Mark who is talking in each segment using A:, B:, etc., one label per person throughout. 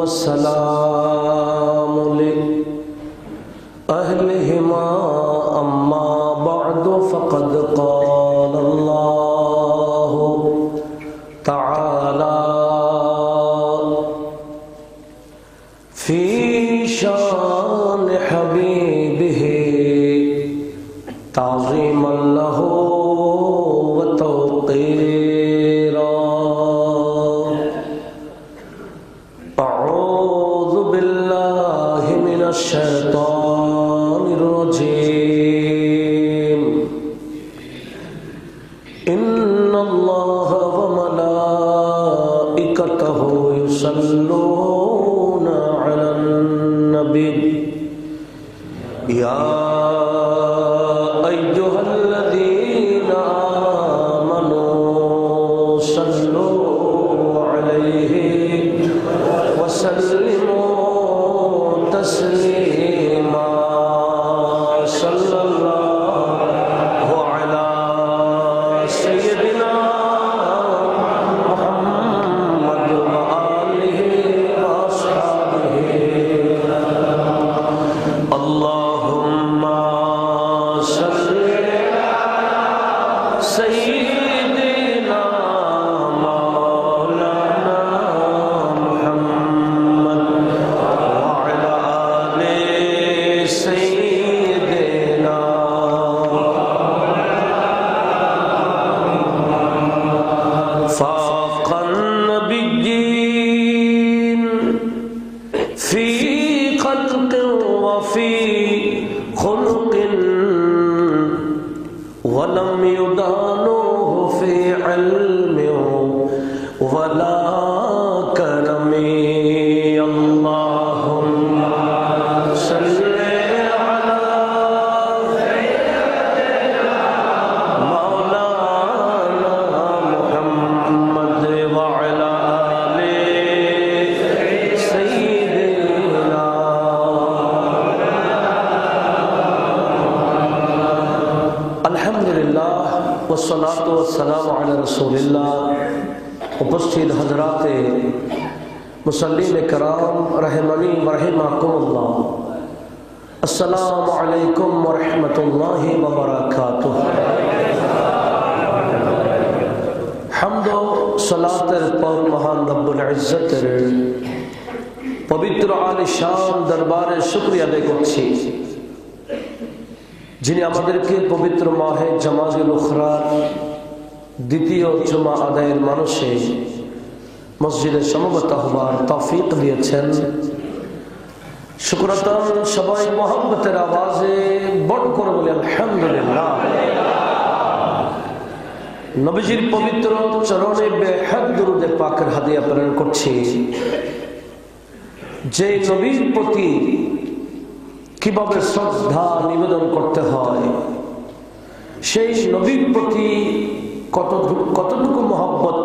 A: अस्सलामु लिअहलिहिमा अम्मा बअदु फ़क़द क़ालल्लाहु तआला फ़ी शान हबीबिही ताज़ीमन लहू व तौक़ीरा। अऊज़ु बिल्लाहि मिनश शैतानिर रजीम। इन्नल्लाह व मलाइकतहु युसल्लूना अलन नबी या अय्युहल्लज़ीना आमनू सल्लू अलैहि वसल्लिमू तस्लीमा। सल्लल्लाहु अला सय्यदिना मुहम्मद व आलिहि व अस्हाबिहि। अल्लाहुम्मा सल्लि अला सय्यदिना मौलाना मुहम्मद व अला आलि सय्यदिना। फ़ाक़न नबिय्यीन फ़ी ख़ल्क़िन व फ़ी ख़ुलुक़िन व लम युदानुहु फ़ी इल्मिन वला करमी। अल्लाहुम्मा सल्लि अला मौलाना मुहम्मद व अला आलि सय्यिदिना। अल्हम्दुलिल्लाह वस्सलातु वस्सलामु अला रसूलिल्लाह। उपस्थित हज़रात मुसल्लीन कराम रहमनी व रहिमकुमुल्लाह, अस्सलामु अलैकुम व रहमतुल्लाहि व बरकातुह। हम्द व सलातेर पर महान रब्बुल इज्जतेर पवित्र आलिशान दरबारे शुक्रिया आदाय करছি যিনি আমাদেরকে পবিত্র মাহে জামাতুল উখরার দ্বিতীয় জুমা আদায়ের মানুষে মসজিদে সমবেত হওয়ার তৌফিক দিয়েছেন। শুকরাতান সবাই মোহাম্মতের আওয়াজে বড় করে বলি আলহামদুলিল্লাহ। নবীজির পবিত্র চরণে বেহাদ দুরুদে পাকের হাদিয়া প্রেরণ করছি, যে নবীর প্রতি কিভাবে শ্রদ্ধা নিবেদন করতে হয়, সেই নবীর প্রতি কতটুকু মহব্বত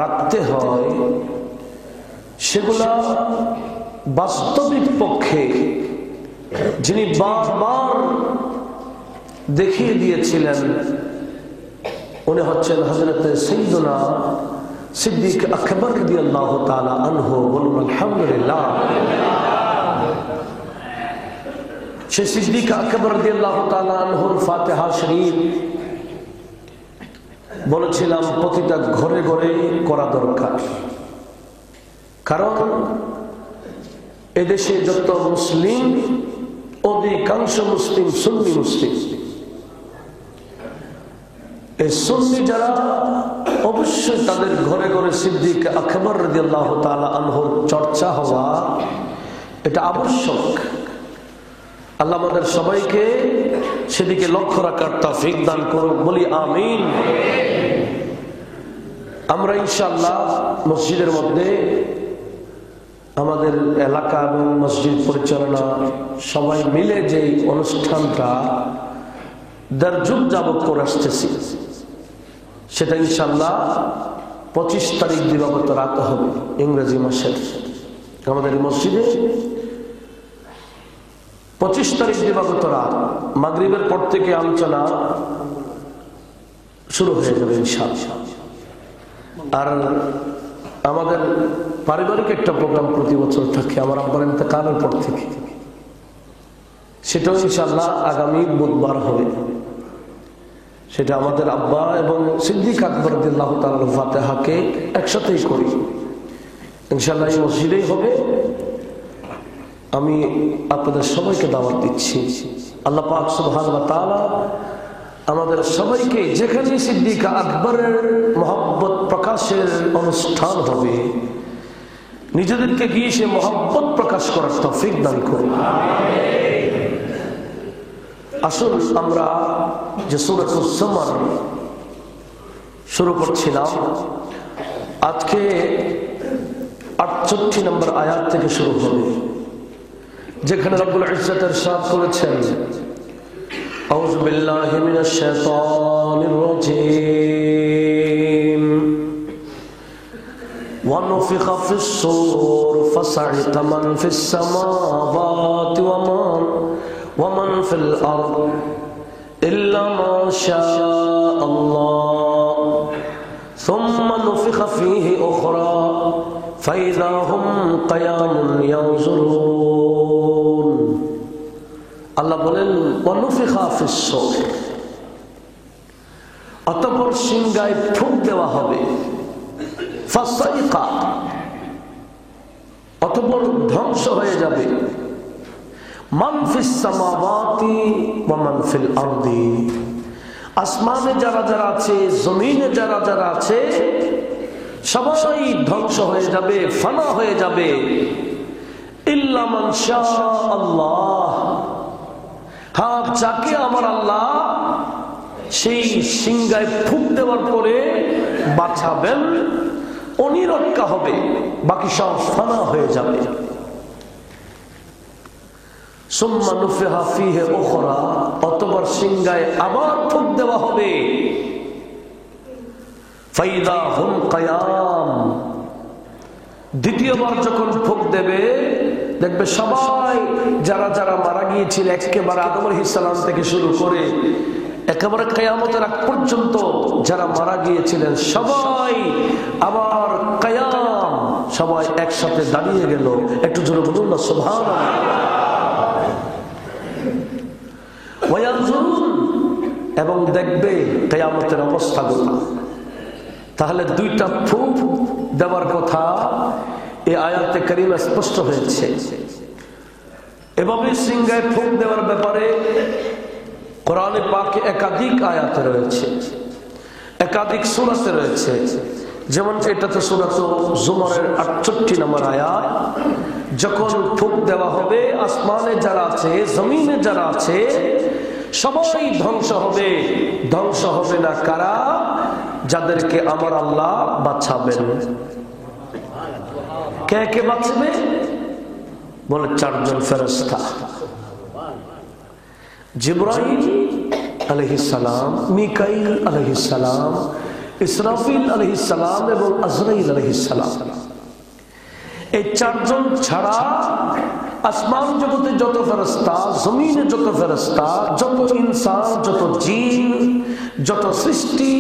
A: রাখতে হয়, সেগুলা বাস্তবিক পক্ষে যিনি বারবার দেখিয়ে দিয়েছিলেন উনি হচ্ছেন হযরতে সাইয়্যিদুনা সিদ্দিক আকবর রাদিয়াল্লাহু তাআলা আনহু। বলুন আলহামদুলিল্লাহ। সেই সিদ্দিক আকবর রাদিয়াল্লাহু তাআলা আনহুর ফাতিহা শরীফ বলেছিলাম প্রতিটা ঘরে ঘরে করা দরকার, কারণ এদেশে যত মুসলিম অধিকাংশ মুসলিম সুন্নি মুসলিম। এই সুন্নি যারা অবশ্যই তাদের ঘরে ঘরে সিদ্দিক আকবর রাদিয়াল্লাহু তাআলা আনহুর চর্চা হওয়া এটা আবশ্যক। আল্লাহ আমাদের সবাইকে সেদিকে লক্ষ্য রাখার তৌফিক দান করুক, বলি আমিন। আমরা ইনশাআল্লাহ মসজিদের মধ্যে আমাদের এলাকা এবং মসজিদ পরিচালনা সবাই মিলে যে অনুষ্ঠানটা দেড় যুগ যাবত করে আসতেছি, সেটা ইনশাআল্লাহ 25 তারিখ দিবাগত রাত হবে ইংরেজি মাসের। আমাদের মসজিদে 25 তারিখ দিবাগত রাত মাগরিবের পর থেকে আলোচনা শুরু হয়ে যাবে ইনশাআল্লাহ। আর আমাদের পারিবারিক একটা প্রোগ্রাম প্রতি বছর থাকে আমার আব্বার ইন্তেকালের পর থেকে, সেটাও ইনশাআল্লাহ আগামী বুধবার হবে। সেটা আমাদের আব্বা এবং সিদ্দিক আকবর রাদিয়াল্লাহু তাআলা ফাতিহাকে একসাথেই করি ইনশাআল্লাহ, এই মসজিদেই হবে। আমি আপনাদের সবাইকে দাওয়াত দিচ্ছি। আল্লাহ পাক সুবহানাহু ওয়া তাআলা আমাদের সবাইকে যেখানে সিদ্দিক আকবরের মহব্বত প্রকাশের অনুষ্ঠান হবে নিজেদেরকে গিয়ে সে মহব্বত প্রকাশ করার তৌফিক দান করুন। আসুন আমরা যে সূরাতুজ জুমার শুরু করছিলাম, আজকে 68 নম্বর আয়াত থেকে শুরু হবে, যেখানে রব্বুল ইজ্জত ইরশাদ করেছেন, আউযু বিল্লাহি মিনাশ শাইতানির রাজীম, ওয়া নুফিখা ফিস সূর ফাসাইকা মান ফিস সামাওয়াতি ওয়া মান ফিল আরদ ইল্লা মা শাআল্লাহ সুম্মা নুফিখা ফীহি উখরা ফাইযা হুম কিয়ামুন ইয়ানজুরুন। আল্লাহ বলেন ওয়া নুফিখা ফিস সূর, অতঃপর সিংহায় ফুঁক দেওয়া হবে, ফাসাইকা অতঃপর ধ্বংস হয়ে যাবে, মান ফিস সামাওয়াতি ওয়া মান ফিল আরদি, আসমানে যারা যারা আছে জমিনে যারা যারা আছে সবাই ধ্বংস হয়ে যাবে, ফানা হয়ে যাবে, ইল্লা মান শাআল্লাহ, হ্যাঁ যাকে আমার আল্লাহ সেই সিংহায় ফুঁক দেওয়ার পরে বাঁচাবেন উনি রক্ষা হবে, বাকি সব ফানা হয়ে যাবে। সুম্মা নুফিখা ফীহি উখরা, অতঃপর সিংহায় আবার ফুঁক দেওয়া হবে, ফাইযা হুম কিয়াম, দ্বিতীয়বার যখন ফুঁক দেবে দেখবে সবাই যারা যারা মারা গিয়েছিল একেবারে আদম আলাইহিস সালাম থেকে শুরু করে একেবারে কিয়ামতের আগ পর্যন্ত যারা মারা গিয়েছিলেন সবাই আবার কিয়াম, সবাই একসাথে দাঁড়িয়ে গেল। একটু জোরে বলুন না সুবহানাল্লাহ। এবং দেখবে কিয়ামতের অবস্থাগুলো। তাহলে দুইটা ফুঁক দেওয়ার কথা এই আয়াতে কারিমা স্পষ্ট হয়েছে। এভাবে সিংহায় ফুঁক দেওয়ার ব্যাপারে কোরআনে পাকে একাধিক আয়াতে রয়েছে, একাধিক সূরাতে রয়েছে। যেমন এটাতে সূরাত জুমারের 68 নম্বর আয়াত, যখন ফুঁক দেওয়া হবে আসমানে যারা আছে জমিনে যারা আছে সবাই ধ্বংস হবে। ধ্বংস হবে না কারা? যাদেরকে আমার আল্লাহ বাঁচাবেন। কে কে বাঁচবে? বলে 4 জন ফেরেশতা, জিবরাইল আলাইহিস সালাম, মিকাইল আলাইহিস সালাম, ইসরাফিল আলাইহিস সালাম এবং আজরাইল আলাইহিস সালাম। এই 4 জন ছাড়া আসমান জগতে যত ফেরেশতা, জমিনে যত ফেরেশতা, যত ইনসান, যত জিন, যত সৃষ্টি,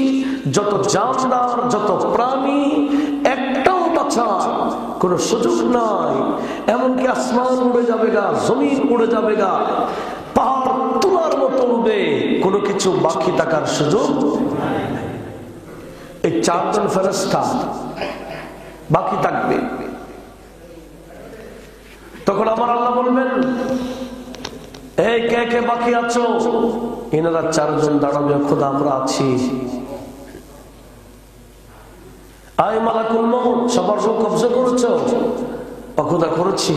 A: যত জানদার, যত প্রাণী, একটাও বাঁচার কোনো সুযোগ নাই। এমনকি আসমান উড়ে যাবে গা, জমিন উড়ে যাবে গা, পাহাড় তুলার মতো উড়বে, কোনো কিছু বাকি থাকার সুযোগ। এই 4 জন ফেরেশতা বাকি থাকবে। তখন আমার আল্লাহ বলবেন, এই কে কে বাকি আছো? এনারা 4 জন দাঁড়াবে, খোদা আমরা আছি। আয় মালাকুল মউত, সবার রূহ কবজা করেছো? খোদা করেছি,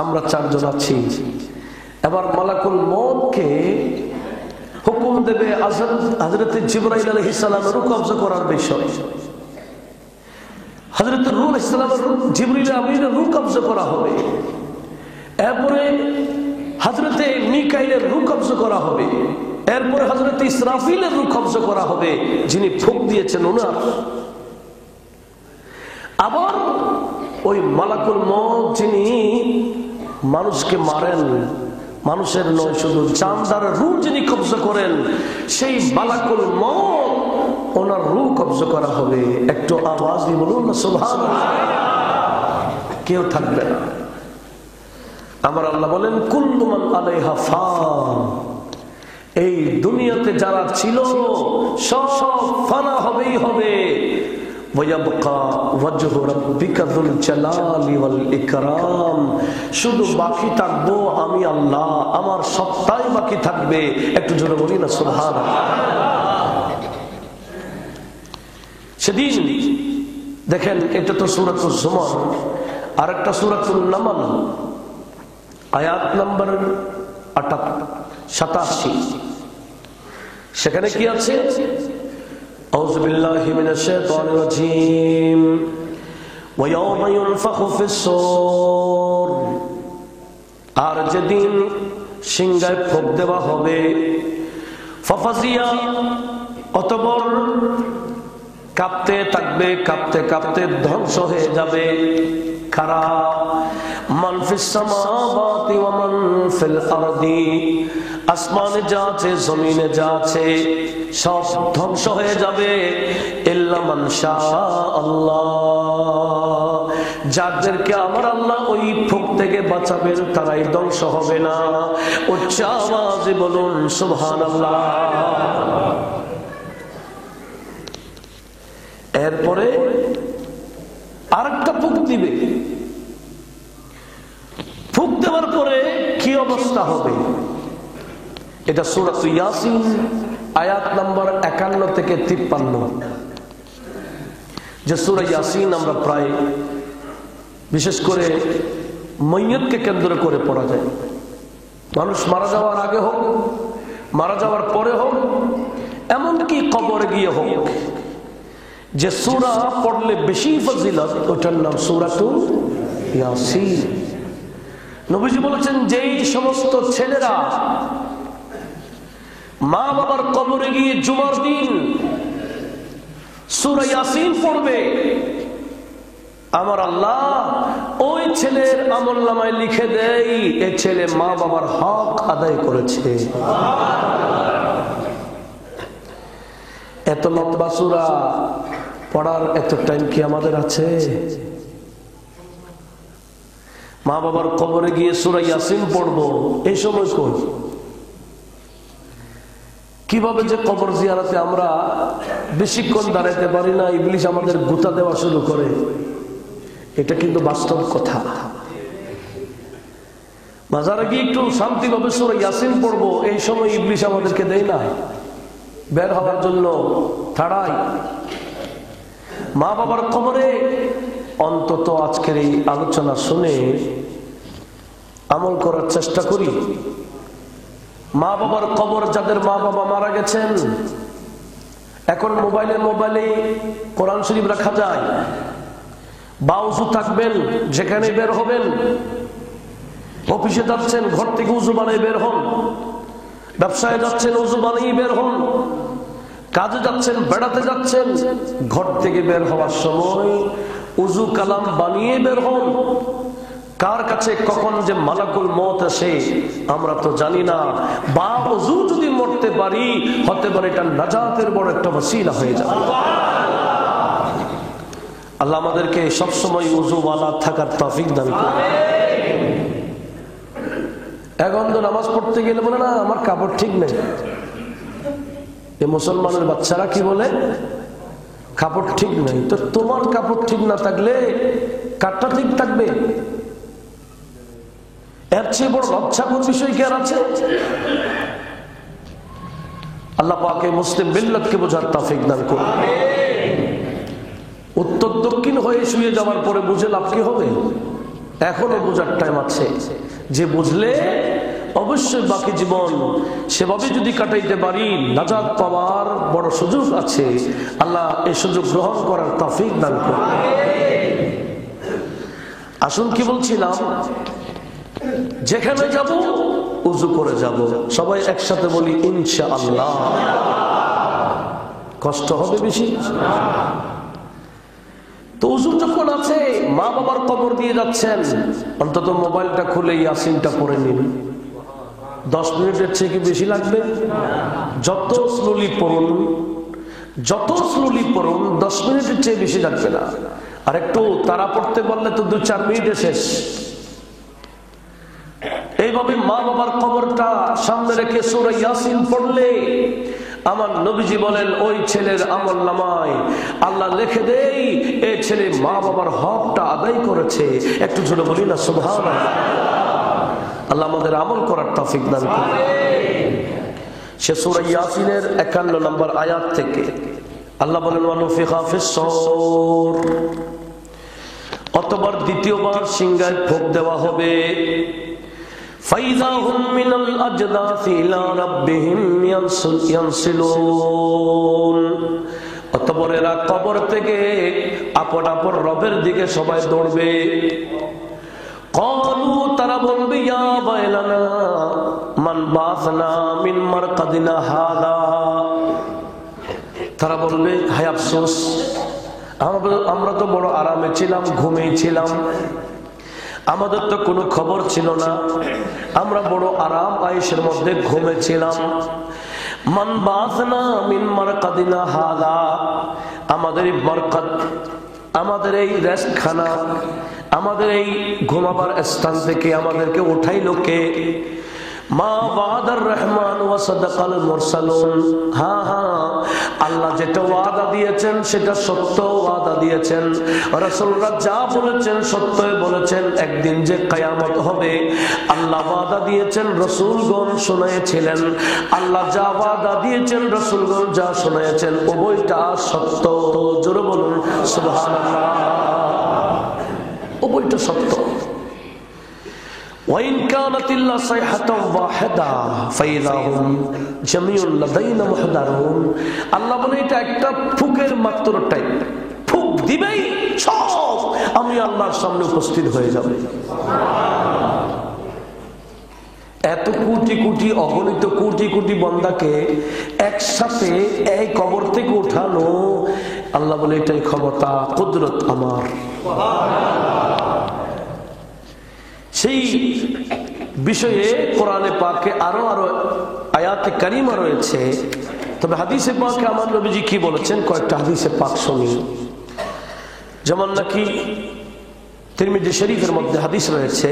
A: আমরা 4 জন আছি। এবার মালাকুল মউতকে হুকুম দেবে হযরত জিবরাইল আলাইহিস সালামের রূহ কবজা করার বিষয়। হযরত নূহ আলাইহিস সালামের জিবরিল আমিনের রূহ কবজা করা হবে। এরপরে হযরতে মিকাইলের রূহ কবজা করা হবে। এরপরে হযরত ইসরাফিলের রূহ কবজা করা হবে, যিনি ফুঁক দিয়েছেন ওনার। আবার ওই মালাকুল মউত যিনি মানুষকে মারেন, মানুষের নয় শুধু জানদারের রূহ যিনি কবজা করেন, সেই মালাকুল মউত ওনার রূহ কবজা করা হবে। একটু আওয়াজ দিয়ে বলুন না সুবহানাল্লাহ। কেউ থাকবে না। আমার আল্লাহ বলেন কুল্লু মান আলাইহা ফান, এই দুনিয়াতে যারা ছিল সব ফানা হবেই হবে। ওয়ায়াবকা ওয়াজহু রাব্বিকা যুল জালালি ওয়াল ইকরাম, শুধু বাকি থাকবো আমি আল্লাহ, আমার সত্তাই বাকি থাকবে। একটু জোরে বলি না সুবহানাল্লাহ। সেদিন দেখেন, এটা তো সূরাতুল জুমার, আরেকটা সূরাতুল নামল আয়াত নাম্বার 87, সেখানে কি আছে? আউযু বিল্লাহি মিনাশ শাইতানির রাজীম ওয়া ইয়াওমা ইউনফাখু ফিস-সূর, আর যেদিন সিংহায় ফুঁক দেওয়া হবে, ফাফাজিয়া, অতঃপর কাঁপতে থাকবে, কাঁপতে কাঁপতে ধ্বংস হয়ে যাবে। কারা? মান ফিস সামাওয়াতি ওয়া মান ফিল আরদি, আসমানে যা আছে জমিনে যা আছে সব ধ্বংস হয়ে যাবে। ইল্লা মান শাআল্লাহ, যাদেরকে আমার আল্লাহ ওই ফুঁক থেকে বাঁচাবেন তারাই ধ্বংস হবে না। উচ্চ আওয়াজে বলুন সুবহানাল্লাহ। এরপরে আরেকটা ফুঁক দিবে। ফুঁক দেওয়ার পরে কি অবস্থা হবে? এটা সূরা ইয়াসিন আয়াত নাম্বার 51 থেকে 53। যে সূরা ইয়াসিন আমরা প্রায় বিশেষ করে মাইয়তকে কেন্দ্র করে পড়া যায়। মানুষ মারা যাওয়ার আগে হোক, মারা যাওয়ার পরে হোক, এমনকি কবরে গিয়ে হোক, যে সূরা পড়লে বেশি ফজিলত ওটার নাম সূরাতুল ইয়াসিন। নবীজি বলেছেন, যেই সমস্ত ছেলেরা মা বাবার কবরে গিয়ে জুমার দিন সূরা ইয়াসিন পড়বে, আমার আল্লাহ ওই ছেলের আমলনামায় লিখে দেয় এই ছেলে মা বাবার হক আদায় করেছে। এত লম্বা সূরা পড়ার এত টাইম কি আমাদের আছে? মা বাবার কবরে গিয়ে সূরা ইয়াসিন পড়বো, এই সময় কই? কিভাবে যে কবর জিয়ারতে আমরা বেশিক্ষণ দাঁড়াইতে পারি না, ইবলিশ আমাদের গুতা দেওয়া শুরু করে। এটা কিন্তু বাস্তব কথা। মাজারে গিয়ে একটু শান্তিভাবে সূরা ইয়াসিন পড়বো, এই সময় ইবলিশ আমাদেরকে দেয় না, বের হওয়ার জন্য তাড়াই। মা বাবার কবরে অন্তত আজকের এই আলোচনা শুনে আমল করার চেষ্টা করি। মা বাবার কবর, যাদের মা বাবা মারা গেছেন, এখন মোবাইলে কোরআন শরীফ রাখা যায়। বাউজু থাকবেন, যেখানে বের হবেন, অফিসে যাচ্ছেন ঘর থেকে উজু বানিয়ে বের হন, ব্যবসায় যাচ্ছেন উজু বানিয়ে বের হন, কাজে যাচ্ছেন, বেড়াতে যাচ্ছেন, ঘর থেকে বের হওয়ার সময় উজু কালাম বানিয়ে বের হন। কার কাছে কখন যে মালাকুল মওত আসে আমরা তো জানি না। বা উজু যদি মরতে পারি, হতে পারে এটা নাজাতের বড় একটা ওসিলা হয়ে যাবে। আল্লাহ আমাদেরকে সবসময় উজুওয়ালা থাকার তৌফিক দান করুন। এখন তো নামাজ পড়তে গেলে বলে না আমার কাপড় ঠিক নেই। এই মুসলমানের বাচ্চারা কি বলে? কাপড় ঠিক নেই। তো তোমার কাপড় ঠিক না থাকলে কারটা ঠিক থাকবে? এর চেয়ে বড় লজ্জাকর বিষয় কি আর আছে? আল্লাহ পাক মুসলিম মিল্লাতকে বোঝার তৌফিক দান করুন। উত্তর দক্ষিণ হয়ে শুয়ে যাওয়ার পরে বুঝে লাভ কি হবে? এখনো বোঝার টাইম আছে। যে বুঝলে অবশ্যই বাকি জীবন সেভাবে যদি কাটাইতে পারি, নাজাত পাওয়ার বড় সুযোগ আছে। আল্লাহ এই সুযোগ গ্রহণ করার তৌফিক দান করুন। আসুন, কি বলছিলাম, যেখানে যাব উযু করে যাব। সবাই একসাথে বলি ইনশাআল্লাহ। কষ্ট হবে বেশি? তো উযু যখন আছে, মা বাবার কবর দিয়ে যাচ্ছেন, অন্তত মোবাইলটা খুলে ইয়াসিনটা পড়ে নিন। 10 মিনিটের চেয়ে কি বেশি লাগবে? যত স্লোলি পড়ুন, 10 মিনিটের চেয়ে বেশি লাগবে না। আর একটু তারা পড়তে বললে তো 2-4 মিনিটে শেষ। এইভাবে মা বাবার কবরটা সামনে রেখে সূরা ইয়াসিন পড়লে আমার নবীজি বলেন ওই ছেলের আমলনামায় আল্লাহ লিখে দেই এই ছেলে মা বাবার হকটা আদায় করেছে। একটু জোরে বলি না সুবহানাল্লাহ। আল্লাহ আমাদের আমল করার তৌফিক দান করুন। সে সূরা ইয়াসিনের 51 নম্বর আয়াত থেকে আল্লাহ বলেন ওয়ানুফিখা ফিস-সূর, অতঃপর দ্বিতীয়বার সিংহায় ফুঁক দেওয়া হবে। ফাইযা হুম মিনাল আজদাসি ইলা রাব্বিহিম ইয়ানসিলুন, অতঃপর এরা কবর থেকে আপন আপন রবের দিকে সবাই দৌড়বে। ক্বালু, তারা বলবে ইয়া ওয়াইলানা মান বাসনা মিন মারকাদিনা হাদা, তারা বলবে হায় আফসোস, আমরা তো বড় আরামে ছিলাম, ঘুমিয়েছিলাম, আমাদের তো কোনো খবর ছিল না, আমরা বড় আরাম আয়েশের মধ্যে ঘুমেছিলাম। মান বাসনা মিন মারকাদিনা হাদা, আমাদের এই মারকাদ, আমাদের এই রেস্টখানা, আমাদের এই ঘুমাবার স্থান থেকে আমাদেরকে উঠাইলো কে? মা ওয়াদার রহমান ওয়া সাদাকাল মুরসালুন, হ্যাঁ হ্যাঁ, আল্লাহ যেটা ওয়াদা দিয়েছেন সেটা সত্য ওয়াদা দিয়েছেন। রাসূলরা যা বলেছেন সত্যই বলেছেন। একদিন যে কিয়ামত হবে আল্লাহ ওয়াদা দিয়েছেন, রাসূলগণ শুনিয়েছিলেন। আল্লাহ যা ওয়াদা দিয়েছেন, রাসূলগণ যা শুনিয়েছেন, উভয়টা সত্য। জোরে বলুন সুবহানাল্লাহ। উভয়টা সত্য। وَإِنْ كَانَتْ إِلَّا صَيْحَةٌ وَاحِدَةٌ فَإِذَا هُمْ جَمِيعٌ لَدَيْنَا مُحْضَرُونَ, আল্লাহ বলে এটা একটা ফুকের মাত্র টাইম, ফুক দিবেই সব আমি আল্লাহর সামনে উপস্থিত হয়ে যাব। এত কোটি কোটি অগণিত কোটি কোটি বান্দাকে একসাথে এই কবর থেকে উঠানো, আল্লাহ বলে এটাই ক্ষমতা, কুদরত আমার। সেই বিষয়ে কোরআনে পাকে আরো আরো আয়াতে কারিমা রয়েছে। তবে হাদিসে পাকে আমার নবীজি কি বলেছেন কয়েকটা হাদিসে পাক শুনি। যেমন নাকি তিরমিজি শরীফের মধ্যে হাদিস রয়েছে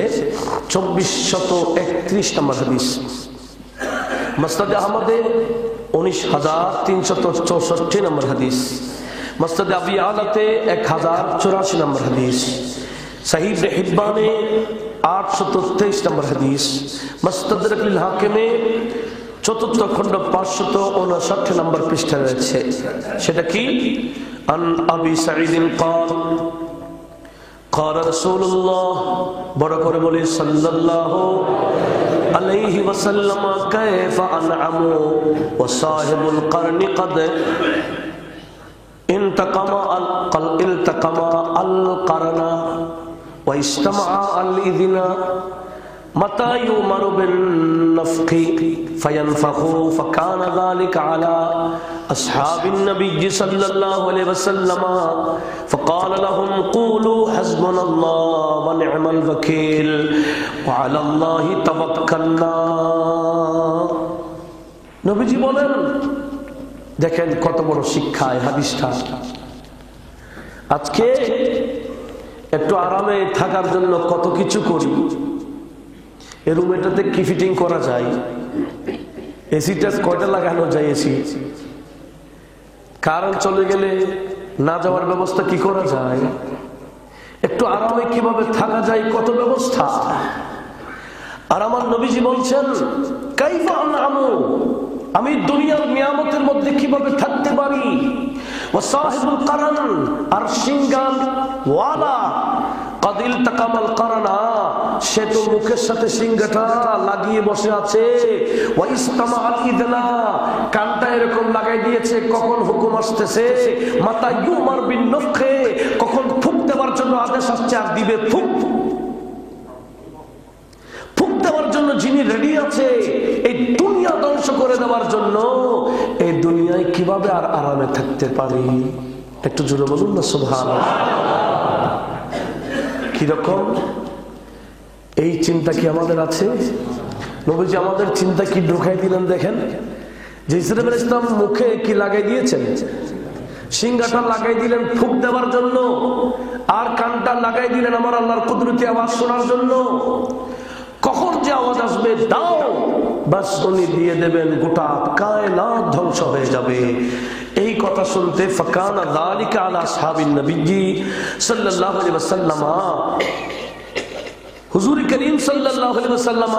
A: 2431 নম্বর হাদিস, মুসনাদ আহমদে 19364 নম্বর হাদিস, মুসনাদ আবি আলাতে 1084 নম্বর হাদিস, সহিহ ইবনে হিব্বানে 823 নম্বর হাদিস, মুস্তাদরাক লিল হাকিমে 4th খণ্ড 559 নম্বর পৃষ্ঠা রয়েছে। সেটা কি? আন আবি সাঈদ قال قال رسول الله, বড় করে বলি সাল্লাল্লাহু আলাইহি ওয়াসাল্লাম, কাইফা আনআমু ওয়া সাহিবুল করনি قد ইলতাকামা আল করনা واجتمع الإذن متى يؤمر بالنفخ فينفخوا فكان ذلك على أصحاب النبي صلى الله عليه وسلم فقال لهم قولوا حسبنا الله ونعم الوكيل وعلى الله توكلنا। নবীজি বলেন, দেখেন কত বড় শিক্ষা এই হাদিসটা। আজকে একটু আরামে থাকার জন্য কত কিছু করি। এই রুমেটাতে কি ফিটিং করা যায়, এসিটা কয়টা লাগানো যায়, এসি কারেন্ট চলে গেলে না যাওয়ার ব্যবস্থা কি করা যায়, একটু আরামে কিভাবে থাকা যায়, কত ব্যবস্থা। আর আমার নবীজি বলছেন কাইফা আনআমু, আমি দুনিয়ার নিয়ামতের মধ্যে কিভাবে থাকতে পারি। ওয়া সাহিবুল করন, আর সিংগাল ওয়ালা قد التقم القرنا, সে তো মুখের সাথে সিংহাটা লাগিয়ে বসে আছে। ওয়া ইসতামা আল ইদনা, কানটা এরকম লাগাই দিয়েছে কখন হুকুম আসতেছে। মাতা ইউমার বিন নফখে, কখন ফুঁক দেওয়ার জন্য আদেশ আসছে আর দিবে ফুঁক। ফুঁক দেওয়ার জন্য যিনি রেডি আছে এই দুনিয়া ধ্বংস করে দেওয়ার জন্য, এই দুনিয়ায় কিভাবে আর আরামে থাকতে পারি। একটু জোরে বলুন না সুবহানাল্লাহ। কিরকম এই চিন্তা কি আমাদের আছে? নবীজি আমাদের চিন্তা কি ঢুকাই দিলেন। দেখেন যে ইসরাঈল আলাইহিস সালাম মুখে কি লাগাই দিয়েছেন, সিংহাটা লাগাই দিলেন ফুক দেওয়ার জন্য, আর কানটা লাগাই দিলেন আমার আল্লাহর কুদরতি আওয়াজ শোনার জন্য। কখন যে আওয়াজ আসবে দাও, বাস উনি দিয়ে দেবেন, গোটা কায়নাত ধ্বংস হয়ে যাবে। এই কথা শুনতে ফাকানা যালিকা আলা আসহাবিন নবী সাল্লাল্লাহু আলাইহি ওয়াসাল্লাম, হুজুর করিম সাল্লাল্লাহু আলাইহি ওয়াসাল্লাম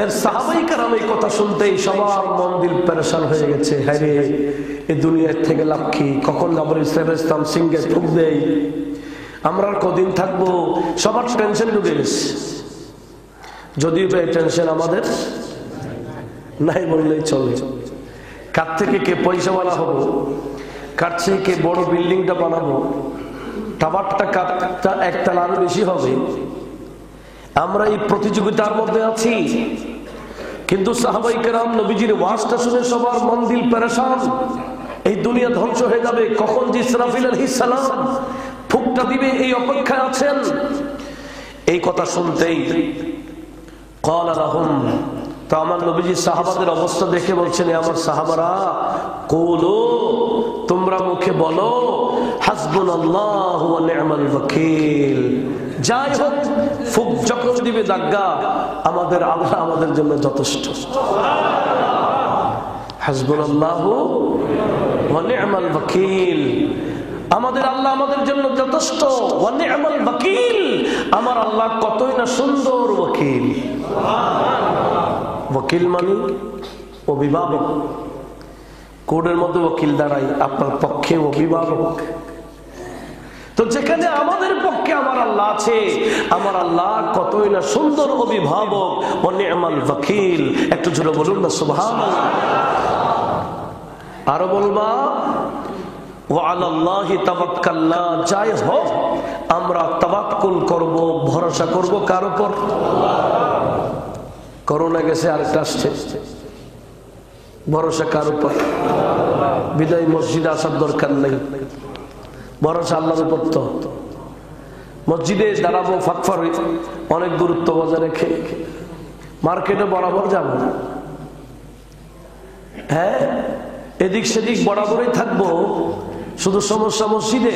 A: এর সাহাবাই কেরাম এই কথা শুনতেই সবার মন দিল পেরেশান হয়ে গেছে। হ্যাঁ রে, এই দুনিয়ার থেকে লাভ কি? কখন ইসলাম সিংহে ফুক দেই, আমরা কদিন থাকবো? সবার টেনশন ঢুকে গেছে। যদিও এই টেনশন আমাদের নাই বললেই চলে। কার থেকে কে পয়সাওয়ালা হবো, কার থেকে কে বড় বিল্ডিংটা বানাবো, টাবারটা কারটা একতলা আরো বেশি হবে, আমরা এই প্রতিযোগিতার মধ্যে আছি। কিন্তু সাহাবাই কেরাম নবীজির ওয়াজটা শুনে সবার মন দিল পেরেশান। এই দুনিয়া ধ্বংস হয়ে যাবে, কখন যে ইসরাফিল আলাইহিস সালাম ফুকটা দিবে এই অপেক্ষায় আছেন। এই কথা শুনতেই ক্বালা লাহুম, তো আমার নবীজি সাহাবাদের অবস্থা দেখে বলছেন, আমার সাহাবারা কুলু, তোমরা মুখে বলো হাসবুনাল্লাহু ওয়া নি'মাল ওয়াকিল। যাই হোক, ফুক যখন দিবে দাগা, আমাদের আল্লাহ আমাদের জন্য যথেষ্ট। হাসবুনাল্লাহু ওয়া নি'মাল ওয়াকিল, আমাদের আল্লাহ আমাদের জন্য যথেষ্ট। ওয়া নি'মাল ওয়াকিল, আমার আল্লাহ কতই না সুন্দর ওয়াকিল। ওয়াকিল মানে অভিভাবক, কোর্টের মধ্যে ওয়াকিল দাঁড়াই, আপনার পক্ষে অভিভাবক। তো যেখানে আমাদের পক্ষে আমার আল্লাহ আছে, আমার আল্লাহ কতই না সুন্দর অভিভাবক। ওয়া নি'মাল ওয়াকিল, একটু জোরে বলুন না সুবহানাল্লাহ। আরো বলবা ওয়া আলাল্লাহি তাওয়াক্কালনা, যাই হোক আমরা তাওয়াক্কুল করব, ভরসা করব কার উপর? করোনা গেছে, আরেকটা আসছে, ভরসা কার উপর? বিদায় মসজিদে আসার দরকার নেই, ভরসা আল্লাহর উপর। তো মসজিদে দাঁড়াবো ফাঁকফার অনেক দূরত্ব বজায় রেখে, মার্কেটে বরাবর যাব, হ্যাঁ এদিক সেদিক বরাবরই থাকবো। শুধু সমস্যা মসজিদে,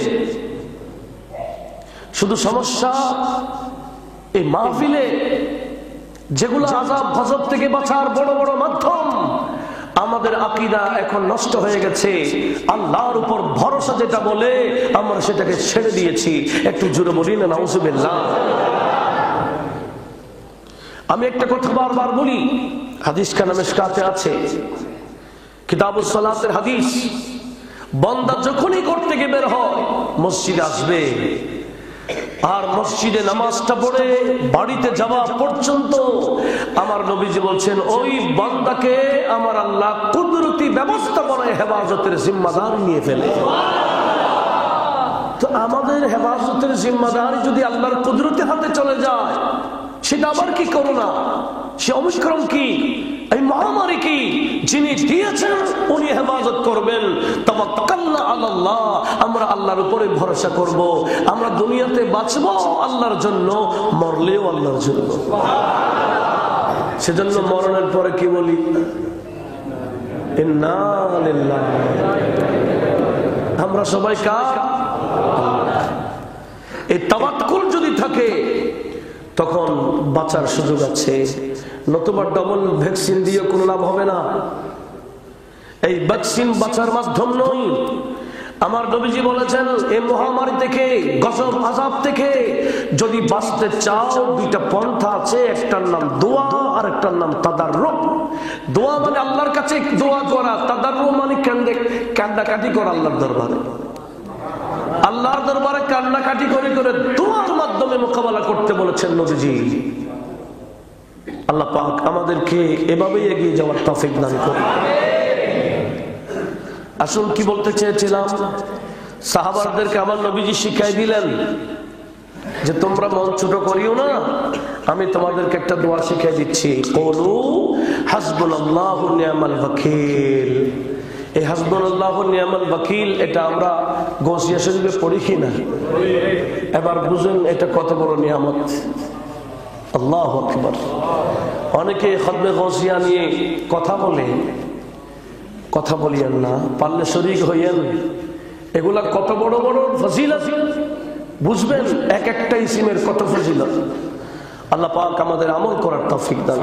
A: শুধু সমস্যা এই মাহফিলে, যেগুলো আযাব গজব থেকে বাঁচার বড় বড় মাধ্যম। আমাদের আকীদা এখন নষ্ট হয়ে গেছে, আল্লাহর উপর ভরসা যেটা বলে আমরা সেটাকে ছেড়ে দিয়েছি। একটু জোরে বলি না নাউযুবিল্লাহ। আমি একটা কথা বারবার বলি, হাদিস খানা মিশকাতে আছে, কিতাবুস সালাতের হাদিস, বান্দা যখনই ঘর থেকে বের হয় মসজিদে আসবে, আর মসজিদে নামাজটা পড়ে বাড়িতে যাওয়া পর্যন্ত আমার নবীজি বলছেন ওই বান্দাকে আমার আল্লাহ কুদরতি ব্যবস্থাপনায় হেফাজতের জিম্মাদার নিয়ে ফেলে। তো আমাদের হেফাজতের জিম্মাদারি যদি আল্লাহর কুদরতি হাতে চলে যায়, সেটা আবার কি করোনা, সে অমুষ্করম কি, এই মহামারী কি, যিনি দিয়েছেন উনি হেফাজত করবেন। তাওয়াক্কালনা আলাল্লাহ, আমরা আল্লাহর উপরে ভরসা করব। আমরা দুনিয়াতে বাঁচবো আল্লাহর জন্য, মরলেও আল্লাহর জন্য। সেজন্য মরণের পরে কি বলি? ইন্না লিল্লাহি। আমরা সবাই কার? এই তাওয়াক্কুল যদি থাকে তখন বাঁচার সুযোগ আছে, নতুবা ডবল ভ্যাকসিন দিয়ে কোনো লাভ হবে না। এই ভ্যাকসিন বাঁচার মাধ্যম নয়। আমার নবীজি বলেছেন এই মহামারী থেকে, গজব আযাব থেকে যদি বাঁচতে চাও, দুইটা পন্থা আছে, একটার নাম দোয়া আর একটার নাম তাদাররুক। দোয়া মানে আল্লাহর কাছে দোয়া করা, তাদাররুক মানে কান্নাকাটি করা আল্লাহর দরবারে। আল্লাহর দরবারে কান্নাকাটি করে করে দোয়ার মাধ্যমে মোকাবেলা করতে বলেছেন নবীজি। আল্লাহ পাক আমাদেরকে এভাবেই এগিয়ে যাওয়ার তৌফিক দান করুন। আসুন কি বলতে চেয়েছিলাম, সাহাবাদেরকে আমার নবীজি শিখাই দিলেন যে তোমরা মন ছোট করিও না, আমি তোমাদেরকে একটা দোয়া শিখাই দিচ্ছি। কুলু হাসবুনাল্লাহু ওয়া নি'মাল ওয়াকিল। এই হাসবুনাল্লাহু ওয়া নি'মাল ওয়াকিল এটা আমরা গৌসিয়া শরীফে পড়ি কি না? এবার বুঝুন এটা কত বড় নিয়ামত। আল্লাহু আকবার। অনেকে খতমে গৌসিয়া নিয়ে কথা বলে, কথা বলিয়েন না, পারলে শরীক হইয়েন। এগুলা কত বড় বড় ফজিলত বুঝবেন, এক একটা ইসিমের কত ফজিলত। আল্লাহ পাক আমাদের আমল করার তৌফিক দান।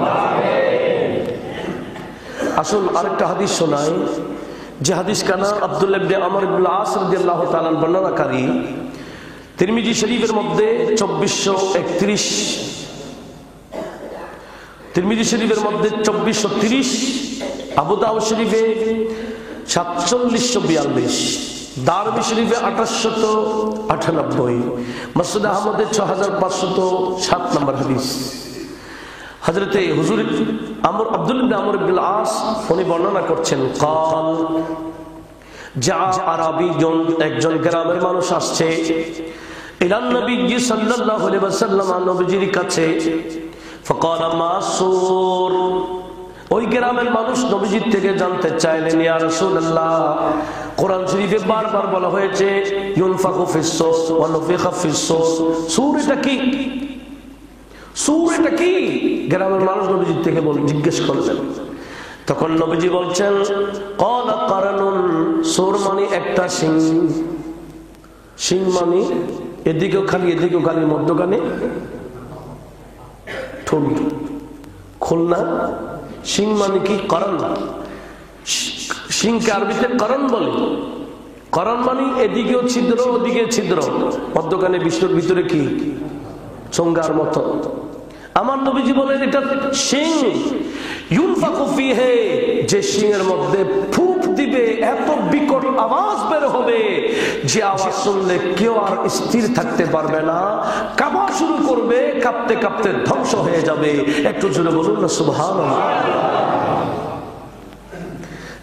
A: আসুন আরেকটা হাদিস শোনাই, যে হাদিস কানা আব্দুল্লাহ ইবনে আমর ইবনে আস রাদিয়াল্লাহু তাআলা বর্ণনাকারী, তিরমিজি শরীফের মধ্যে 2431, তিরমিজি শরীফের মধ্যে 2430, আবু দাউদ শরীফে 4742, দারমি শরীফে 2898, মাসউদ আহমদের 6507 নম্বর হাদিস। হযরতে হুজুর আব্দুল্লাহ ইবনে আমর ইবনে আস উনি বর্ণনা করছেন, কাল যা আরাবিয়ুন, একজন গ্রামের মানুষ আসছে ইলান নবী সাল্লাল্লাহু আলাইহি ওয়াসাল্লাম, নবীজির কাছে। ফাকালা মাসুর, ওই গ্রামের মানুষ নবীজির থেকে জানতে চাইলেন, ইয়া রাসূলুল্লাহ, কোরআন শরীফে বারবার বলা হয়েছে ইউনফাকু ফিস সূর ওয়া নুফিখা ফিস সূর, সূর এটা কি? সূর এটা কি? গ্রামের মানুষ নবীজির থেকে জিজ্ঞেস করলেন। তখন নবীজি বলছেন, ক্বালা কারানুন, সূর মানে একটা শিং, শিং মানে এদিকেও খালি এদিকেও খালি, মধ্যখানে ঠোঁট খুলনা। শিং মানে কি? করণ। শিংকে আরবিতে করণ বলে। করণ মানে এদিকেও ছিদ্র ওদিকে ছিদ্র, মধ্যখানে বিষ্ণুর ভিতরে কি চঙ্গার মতো। আমার নবীজি বলেন এটা শিং। ইউনফাকু ফিহি, যে শিংয়ের মধ্যে ফুঁক দিবে, এত বিকট আওয়াজ বের হবে যে আওয়াজ শুনলে কেউ আর স্থির থাকতে পারবে না, কাঁপা শুরু করবে, কাঁপতে কাঁপতে ধ্বংস হয়ে যাবে। একটু জোরে বলুন না সুবহানাল্লাহ।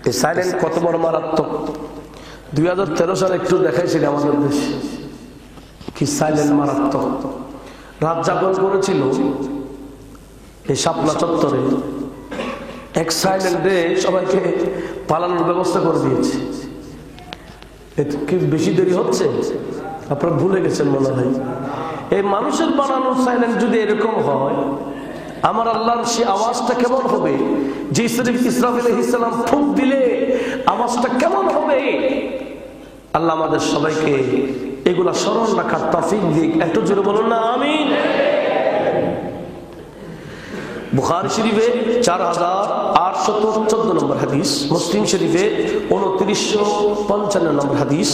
A: এই সাইলেন্ট কত বড় মারাত্মক। 2013 সালে একটু দেখাইছিল আমাদের দেশে, কি সাইলেন্ট মারাত্মক। রাত জাগরণ করেছিল এই শাপলা চত্বরে, এক সাইলেন্টে সবাইকে পালানোর ব্যবস্থা করে দিয়েছে। কি বেশি দেরি হচ্ছে? আপনারা ভুলে গেছেন মনে হয়। এই মানুষের বানানোর সাইলেন্ট যদি এরকম হয়, আমার আল্লাহর সে আওয়াজটা কেমন হবে? যে ইসরাফিল আলাইহিস সালাম ফুঁক দিলে আওয়াজটা কেমন হবে? আল্লাহ আমাদের সবাইকে এগুলা স্মরণ রাখার তৌফিক দিক। একটু জোরে বলুন না আমিন। বুখারী শরীফে 4814 নম্বর হাদিস, মুসলিম শরীফে 2955 নম্বর হাদিস,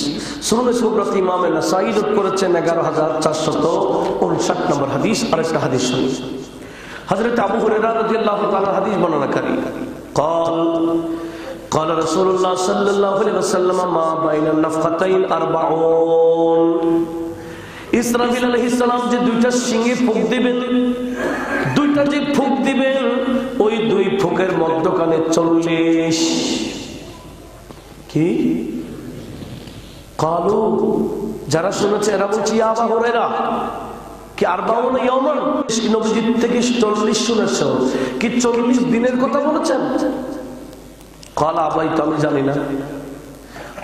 A: সুনানে কুবরাত ইমাম নাসাঈ করেছেন 11459 নম্বর হাদিস। আরেকটা হাদিস শুনি, হযরত আবু হুরায়রা রাদিয়াল্লাহু তাআলা হাদিস বর্ণনাকারী, قال رسول الله صلى الله عليه وسلم ما بين النفقتين 40। ইসরাফিল আলাইহিস সালাম যে দুইটা শিঙে ফুঁক দিবেন, দুইটা যে ফুঁক দিবেন, ওই দুই ফুঁকের মধ্যখানে 40। কি? কালু, যারা শুনেছে এরা বলছে ইয়া আবু হুরায়রা কি 40 ইয়াওমান, নবীজি থেকে 40 শুনেছ কি 40 দিনের কথা বলেছেন? কালা আবাই, তো আমি জানি না।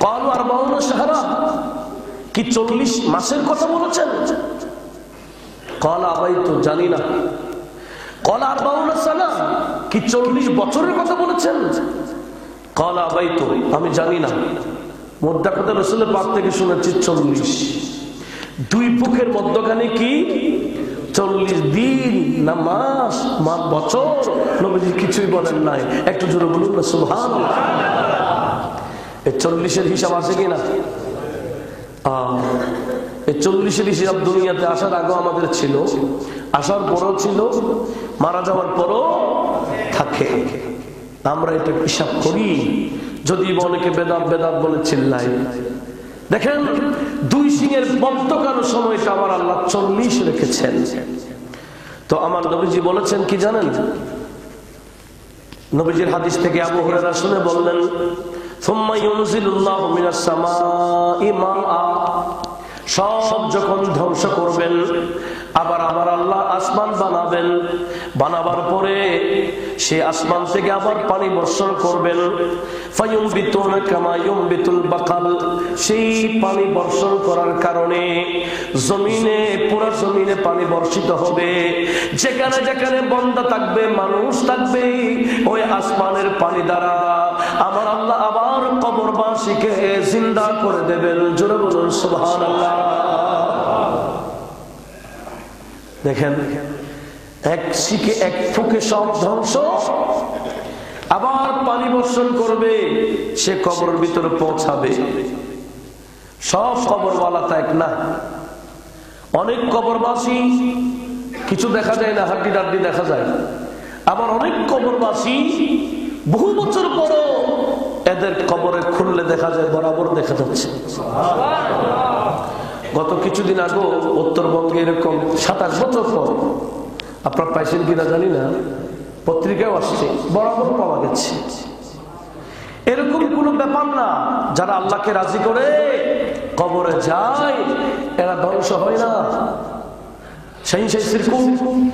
A: কালু 40 শাহরা, কি 40 মাসের কথা বলেছেন? কালা আবাই, তো জানি না। কালা 40 সানা, কি 40 বছরের কথা বলেছেন? কালা আবাই, তো আমি জানি না। মোদ্দা কথা রাসূলের পাক থেকে শুনেছি 40। দুই বুকের মধ্যখানে কি 40 দিন না মাস না বছর? নবীজি কিছুই বলেন নাই। একটু জোরে বলুন না সুবহানাল্লাহ। এই 40-এর হিসাব আছে কিনা? এই 40-এর হিসাব দুনিয়াতে আসার আগে আমাদের ছিল, আসার পরও ছিল, মারা যাওয়ার পরও থাকে। আমরা এটা হিসাব করি, যদি অনেকে বেদাত বেদাত বলে চিল্লাই। দেখেন, দুই সিংহের মধ্যকার সময়টা আমার আল্লাহ 40 রেখেছেন। তো আমার নবীজি বলেছেন কি জানেন? নবীজির হাদিস থেকে আবু হুরায়রা শুনে বললেন, সুম্মা ইউনজিলুল্লাহু মিনাস সামাই মাআ, সব যখন ধ্বংস করবেন, আবার আমার আল্লাহ আসমান বানাবেন, বানাবার পরে সে আসমান থেকে আবার পানি বর্ষণ করবেন। ফায়ুমবিতুনা কামা ইউমবিতুল বাকাল, সেই পানি বর্ষণ করার কারণে জমিনে, পুরো জমিনে পানি বর্ষিত হবে। যেখানে যেখানে বান্দা থাকবে, মানুষ থাকবে, ওই আসমানের পানি দ্বারা আমার আল্লাহ আবার কবরবাসীকে জিন্দা করে দেবেন। জোরে বলুন সুবহানাল্লাহ। দেখেন, এক শিখে এক ফুকে সব ধ্বংস, আবার পানি বর্ষণ করবে, সে কবরের ভিতরে পৌঁছাবে। সব কবরওয়ালা তা এক না। অনেক কবরবাসী কিছু দেখা যায় না, হাড্ডি ডাড্ডি দেখা যায়। আবার অনেক কবরবাসী বহু বছর পরও এদের কবরে খুললে দেখা যায় বরাবর দেখা যাচ্ছে। গত কিছুদিন আগে উত্তরবঙ্গে এরকম 27 বছর পর, আপনার পাইছেন কিনা জানি না, পত্রিকায় আসছে, বরাবর পাওয়া গেছে। এরকম কোনো ব্যাপার না। যারা আল্লাহকে রাজি করে কবরে যায় এরা ধ্বংস হয় না।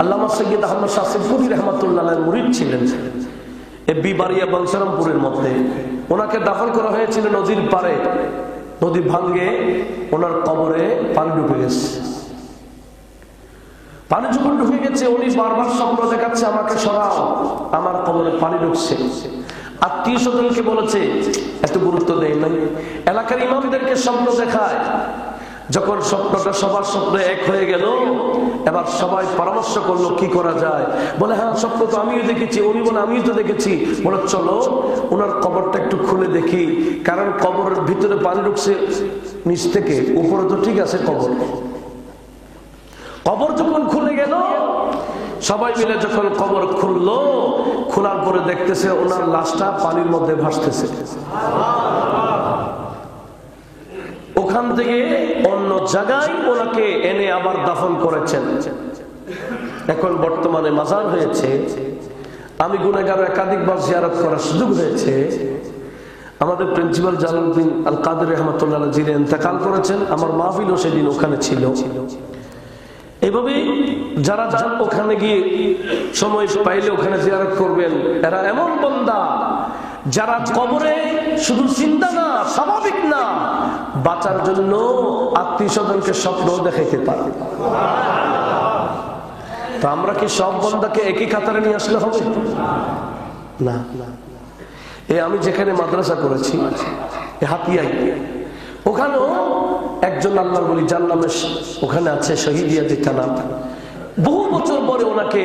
A: আল্লামা সৈয়দ আহমদ শাহ সিরকুরি রাহমাতুল্লাহ আলাইহির মুরিদ ছিলেন বিবাড়িয়া বংশরামপুরের মধ্যে। ওনাকে দাফন করা হয়েছিল নদীর পাড়ে। নদী ভাঙ্গে ওনার কবরে পানি ঢুকে গেছে। পানি যখন ঢুকে গেছে, উনি বারবার স্বপ্ন দেখাচ্ছে, আমাকে সরাও, আমার কবরে পানি ঢুকছে। আত্মীয় স্বজনকে বলেছে, এত গুরুত্ব দেয় নাই। এলাকার ইমামদেরকে স্বপ্ন দেখায়। যখন স্বপ্নটা সবার স্বপ্ন এক হয়ে গেল, এবার সবাই পরামর্শ করলো কি করা যায়। বলে, হ্যাঁ স্বপ্ন তো আমিও দেখেছি। উনি বলে, আমিও তো দেখেছি। বলে, চলো ওনার কবরটা একটু খুলে দেখি, কারণ কবরের ভিতরে পানি ঢুকছে নিচ থেকে, উপরে তো ঠিক আছে কবর। কবর যখন খুলে গেল, সবাই মিলে যখন কবর খুললো, খোলার পরে দেখতেছে ওনার লাশটা পানির মধ্যে ভাসতেছে। ওখান থেকে অন্য জায়গায় ওনাকে এনে আবার দাফন করেছেন। এখন বর্তমানে মাজার হয়েছে। আমি গুনাহগার একাধিকবার জিয়ারত করার সুযোগ হয়েছে। আমাদের প্রিন্সিপাল জালালউদ্দিন আল কাদের রহমাতুল্লাহ যিনি ইন্তেকাল করেছেন, আমার মাহফিলও সেদিন ওখানে ছিল। এইভাবে যারা যান ওখানে গিয়ে সময় পাইলে ওখানে জিয়ারত করবেন। এরা এমন বান্দা যারা কবরে শুধু চিন্তা না, স্বাভাবিক না, বাঁচার জন্য আত্মীয় স্বজনকে স্বপ্ন দেখাইতে পারে। তো আমরা কি সব বান্দাকে একই কাতারে নিয়ে আসলে হবে না? আমি যেখানে মাদ্রাসা করেছি হাতিয়ায়, ওখানেও একজন আল্লাহর ওলি জান্নামে ওখানে আছে, শহীদিয়া দিতানাম। বহু বছর পরে ওনাকে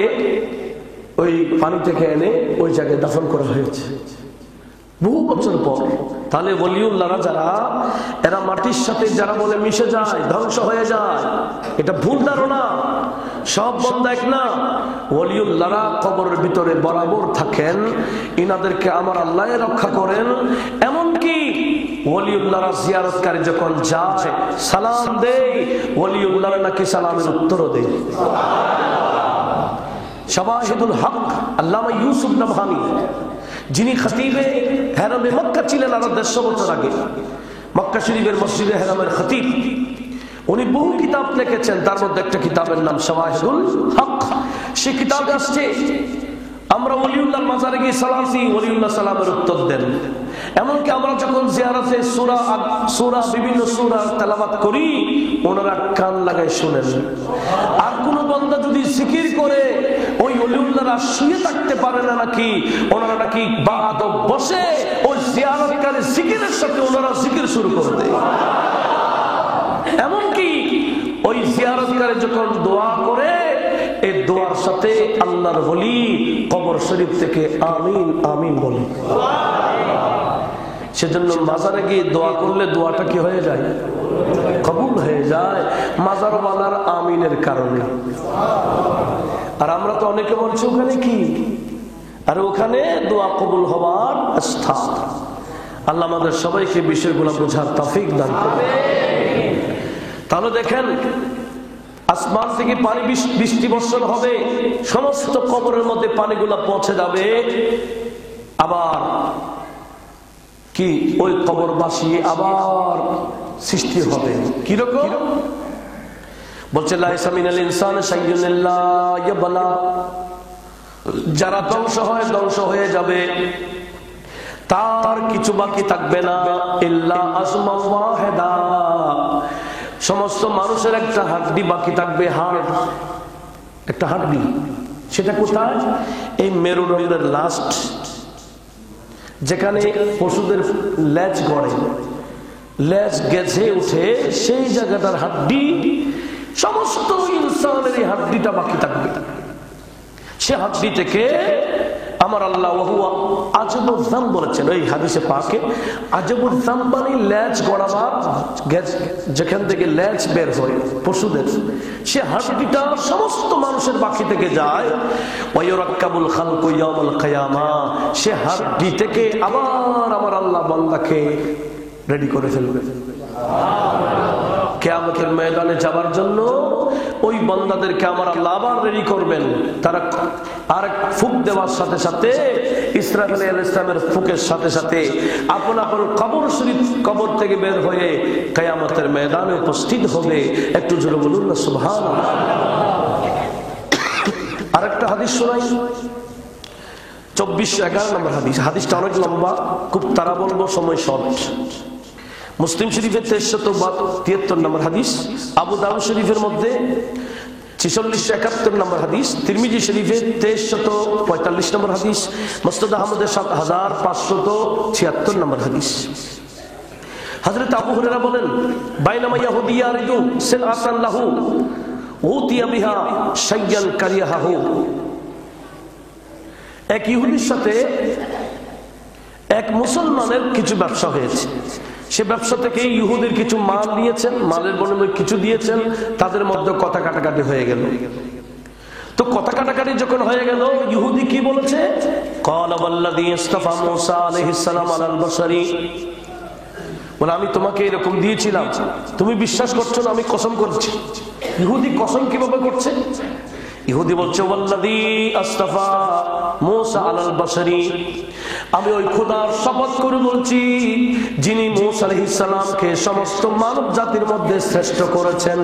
A: ওই পানি থেকে এনে ওই জায়গায় দাফন করা হয়েছে, বহু বছর পর। তাহলে ওলিউল্লাহরা যারা, এরা মাটির সাথে যারা বলে মিশে যায়, ধ্বংস হয়ে যায়, এটা ভুল ধারণা। সব বান্দা এক না। ওলিউল্লাহরা কবরের ভিতরে বরাবর থাকেন, ইনাদেরকে আমার আল্লাহ রক্ষা করেন। এমনকি ওলিউল্লাহরা জিয়ারতকারী যখন যায় সালাম দেয়, ওলিউল্লাহরা নাকি সালামের উত্তরও দেয়। শাওয়াহিদুল হক আল্লামা ইউসুফ নবহানী, যিনি খতিবে হেরামে মক্কা ছিলেন আরো 150 বছর আগে, মক্কা শরীফের মসজিদে হেরামের খতিব, উনি বহু কিতাব লিখেছেন। তার মধ্যে একটা কিতাবের নাম শাওয়াহিদুল হক। সে কিতাবে আসছে আমরা ওলিউল্লাহর মাজারে গিয়ে সালাম দিই, ওলিউল্লাহ সালামের উত্তর দেন। এমনকি আমরা যখন জিয়ারতে সূরা বিভিন্ন সূরা তেলাওয়াত করি, ওনারা কান লাগায় শুনেন। আর কোন বান্দা যদি জিকির করে, ওই ওলিউল্লাহরা শুয়ে থাকতে পারে না নাকি, ওনারা নাকি বাদব বসে ওই জিয়ারতকারী জিকিরের সাথে ওনারা জিকির শুরু করে দেয়। এমনকি ওই জিয়ারতকারী যখন দোয়া করে, এই দোয়ার সাথে আল্লাহর ওলি কবর শরীফ থেকে আমিন আমিন বলে। সেজন্য মাজারে গিয়ে দোয়া করলে দোয়াটা কি হয়ে যায়? কবুল হয়ে যায়, মাজারওয়ালার আমিনের কারণে। আর আমরা তো অনেকে বলছি ওখানে কি, আর ওখানে দোয়া কবুল হওয়ার স্থান। আল্লাহ আমাদের সবাইকে বিষয়গুলো বোঝার তৌফিক দান করুন। তাহলে দেখেন, আসমান থেকে পানি বৃষ্টি বর্ষণ হবে, সমস্ত কবরের মধ্যে পানিগুলা পৌঁছে যাবে। আবার কি ওই কবরবাসী আবার সৃষ্টি হবে। কিরকম বলছে, লাইসা মিনাল ইনসানি শাইউন ইল্লা ইয়াবলা, যারা ধ্বংস হয় ধ্বংস হয়ে যাবে, তার কিছু বাকি থাকবে না। ইল্লা আসমা ওয়াহিদা, সমস্ত মানুষের একটা হাড্ডি বাকি থাকবে, হাড়, একটা হাড্ডি। সেটা কোথায়? এই মেরুদণ্ডের লাস্ট যেখানে পশুদের লেজ গড়ে, লেজ গেছে উঠে সেই জায়গাটার হাড্ডি, সমস্ত ইনসানের এই হাড্ডিটা বাকি থাকবে। সে হাড্ডি থেকে আমার আল্লাহ আজবুল জাম বলেছেন এই হাদিসে পাকে, আজবুল জাম মানে লেজ গড়াবার, যেখান থেকে লেজ বের হয় পশুদের, সে হাড্ডিটা সমস্ত মানুষের বাকি থেকে যায়। ওয়ায়ুরাক্কাবুল খালকু ইয়াউমাল কিয়ামা, সে হাড্ডি থেকে আবার আমার আল্লাহ বান্দাকে রেডি করে ফেলবে কিয়ামতের ময়দানে যাবার জন্য। ওই বান্দাদেরকে আমার আল্লাহ আবার রেডি করবেন। তারা আরেক ফুক দেওয়ার সাথে সাথে, ইসরাফিল আলাইহিস সালামের ফুকের সাথে সাথে আপন আপন কবর শরীফ, কবর থেকে বের হয়ে কিয়ামতের ময়দানে উপস্থিত হবে। একটু জোরে বলুন না সুবহানাল্লাহ। আরেকটা হাদিস শোনাই, 2411 নম্বর হাদিস। হাদিসটা অনেক লম্বা, খুব তারা বলবো, সময় শর্ট। মুসলিম শরীফের 2373 নম্বর হাদিস, আবু দাউদ শরীফের মধ্যে 4671 নম্বর হাদিস, তিরমিজি শরীফে 2345 নম্বর হাদিস, মুসনাদ আহমদের 7576 নম্বর হাদিস। হযরত আবু হুরায়রা বলেন, বাইনামা ইয়াহুদি ইয়ারিদু সিলআতান লাহু উতিয়া বিহা শাইয়ান কারিয়াহু। এক ইহুদির সাথে এক মুসলমানের কিছু ব্যবসা হয়েছে। সে ব্যবসা থেকে ইহুদির কিছু মাল নিয়েছেন, মালের বিনিময়ে কিছু দিয়েছেন, তাদের মধ্যে কথা কাটাকাটি হয়ে গেল। তো কথা কাটাকাটি যখন হয়ে গেল, ইহুদি কি বলেছে, ক্বালা ওয়াল্লাযী ইসতাফা মূসা আলাইহিস সালাম আলাল বাশারি, বলে আমি তোমাকে এরকম দিয়েছিলাম, তুমি বিশ্বাস করছো না, আমি কসম করছি। ইহুদি কসম কিভাবে করছে? ইহুদি বলছে, ওয়াল্লাযী ইসতাফা মূসা আলাল বাশারি, আমি ওই খোদার শপথ করে বলছি যিনি মূসা আলাইহিস সালামকে সমস্ত মানব জাতির মধ্যে শ্রেষ্ঠ করেছেন।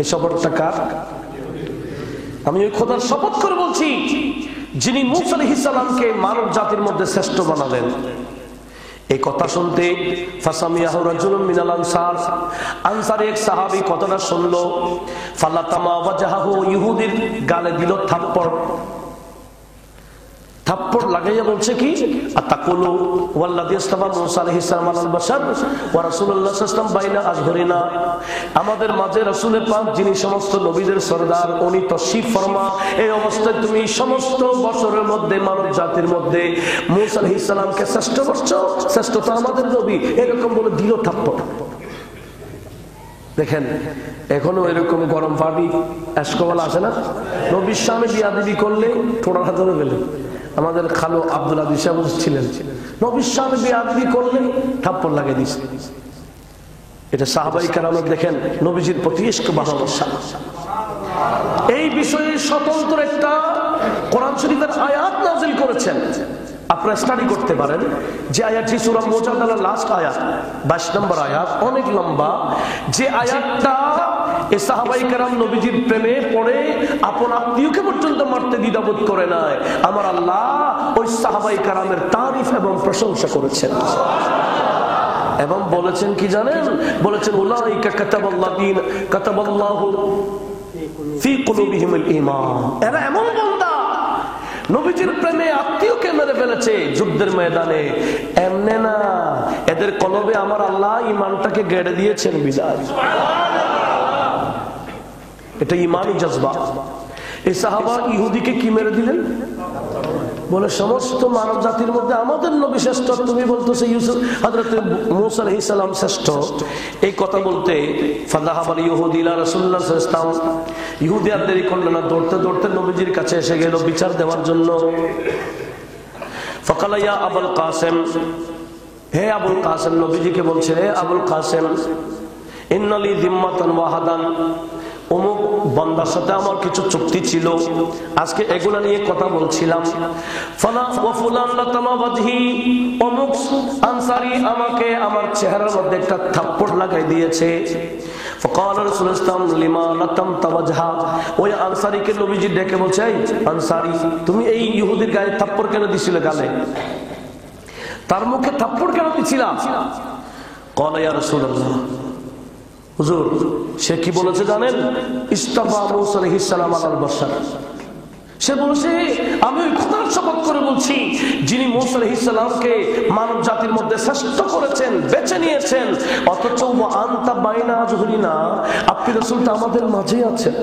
A: এই শপথটা কার? আমি ওই খোদার শপথ করে বলছি যিনি মূসা আলাইহিস সালামকে মানব জাতির মধ্যে শ্রেষ্ঠ বানালেন। এই কথা শুনতে ফাসামিয়াহু রাজুলুম মিনাল আনসার, আনসারী এক সাহাবী কথাটা শুনলো। ফালাতামা ওয়াজহাহু, ইহুদির গালে দিল থাপ্পড়। থাপ্পড় লাগাইয়া বলছে কি, আতাকুলু ওয়াল্লাযী ইসতাফা মূসা আলাইহিস সালাম আলাল বাশার ওয়া রাসূলুল্লাহ সাল্লাল্লাহু আলাইহি ওয়াসাল্লাম বাইনা আযহরিনা, আমাদের মাঝে রাসূল পাক যিনি সমস্ত নবীদের সরদার, উনি তাশরীফ ফরমা। এই অবস্থায় তুমি সমস্ত বছরের মধ্যে মানব জাতির মধ্যে মূসা আলাইহিস সালামকে শ্রেষ্ঠ করছো, শ্রেষ্ঠ তো আমাদের নবী, এরকম বলে দিল থাপ্পড়। দেখেন এখনো এরকম গরম পানি এসকবল আসে না? নবীর সামনে বিয়াদবি করলে ঠোঁড়া হাতে গেলে, আমাদের খালো আব্দুল আদিস সাহেব ছিলেন, নবীর সামনে বিয়াদবি করলে থাপ্পড় লাগিয়ে দিয়েছে। এটা সাহাবায়ে কেরামের দেখেন নবীজির প্রতি ইশক ভালোবাসা। এই বিষয়ে স্বতন্ত্র একটা কোরআন শরীফের আয়াত নাযিল করেছেন, আপনারা স্টাডি করতে পারেন। যে আয়াতটি সূরা মুজাদালার লাস্ট আয়াত, 22 নম্বর আয়াত, অনেক লম্বা। যে আয়াতটা এই সাহাবায়ে কেরাম নবীজির প্রেমে পড়ে আপন আত্মীয়কে পর্যন্ত মারতে দ্বিধাবোধ করে নাই, আমার আল্লাহ ওই সাহাবায়ে কেরামের তারিফ এবং প্রশংসা করেছেন এবং বলেছেন কি জানেন? বলেছেন উলাইকা কাতাবাল্লাহু ফি কুলুবিহিমুল ঈমান, এরা এমন বান্দা নবীজির প্রেমে আত্মীয়কে মেরে ফেলেছে যুদ্ধের ময়দানে, এমনে না, এদের কলবে আমার আল্লাহ ঈমানটাকে গেড়ে দিয়েছেন বিদায়। এটা ঈমানি জজবা। এই সাহাবা ইহুদিকে কি মেরে দিলেন? বলে সমস্ত মানব জাতির মধ্যে আমাদের নবী শ্রেষ্ঠ, তুমি বলতেছো ইউসুফ হযরত মূসা আলাইহিস সালাম শ্রেষ্ঠ। এই কথা বলতে ফাযাহাবাল ইহুদি ইলা রাসূলুল্লাহ সাল্লাল্লাহু আলাইহি ওয়াসাল্লাম, ইহুদি আর দেরি করল না, দৌড়তে দৌড়তে নবীজির কাছে এসে গেল বিচার দেওয়ার জন্য। ফাকালা ইয়া আবুল কাসেম, হে আবুল কাসেম, নবীজিকে বলছে, হে আবুল কাসেম, ইন্নালি যিম্মাতান ওয়াহাদান, অমুক বান্দার সাথে আমার কিছু চুক্তি ছিল, আজকে এগুলা নিয়ে কথা বলছিলাম। ফালা ওয়া ফুলান লাতামা ওয়াজহি, অমুক আনসারী আমাকে আমার চেহারার মধ্যে একটা থাপ্পড় লাগাই দিয়েছে। ফাকাল রাসূলুল্লাহ সাল্লাল্লাহু আলাইহি ওয়াসাল্লাম লিমা লাতামতা ওয়াজহা, ওই আনসারীকে নবীজি ডেকে বলছে, এই আনসারী, তুমি এই ইহুদির গায়ে থাপ্পড় কেন দিছিলে গালে? তার মুখে থাপ্পড় কেন দিছিলা? ক্বালা ইয়া রাসূলুল্লাহ, হুজুর সে কি বলেছে জানেন? ইসতাফা মূসা আলাইহিস সালাম আলাল বাশার, সে বলছে আমি ওই খোদার শপথ করে বলছি যিনি মূসা আলাইহিস সালামকে মানব জাতির মধ্যে শ্রেষ্ঠ করেছেন, বেছে নিয়েছেন, অথচ আনতা বাইনা জুহরিনা, আপনি রাসূলটা আমাদের মাঝে আছেন।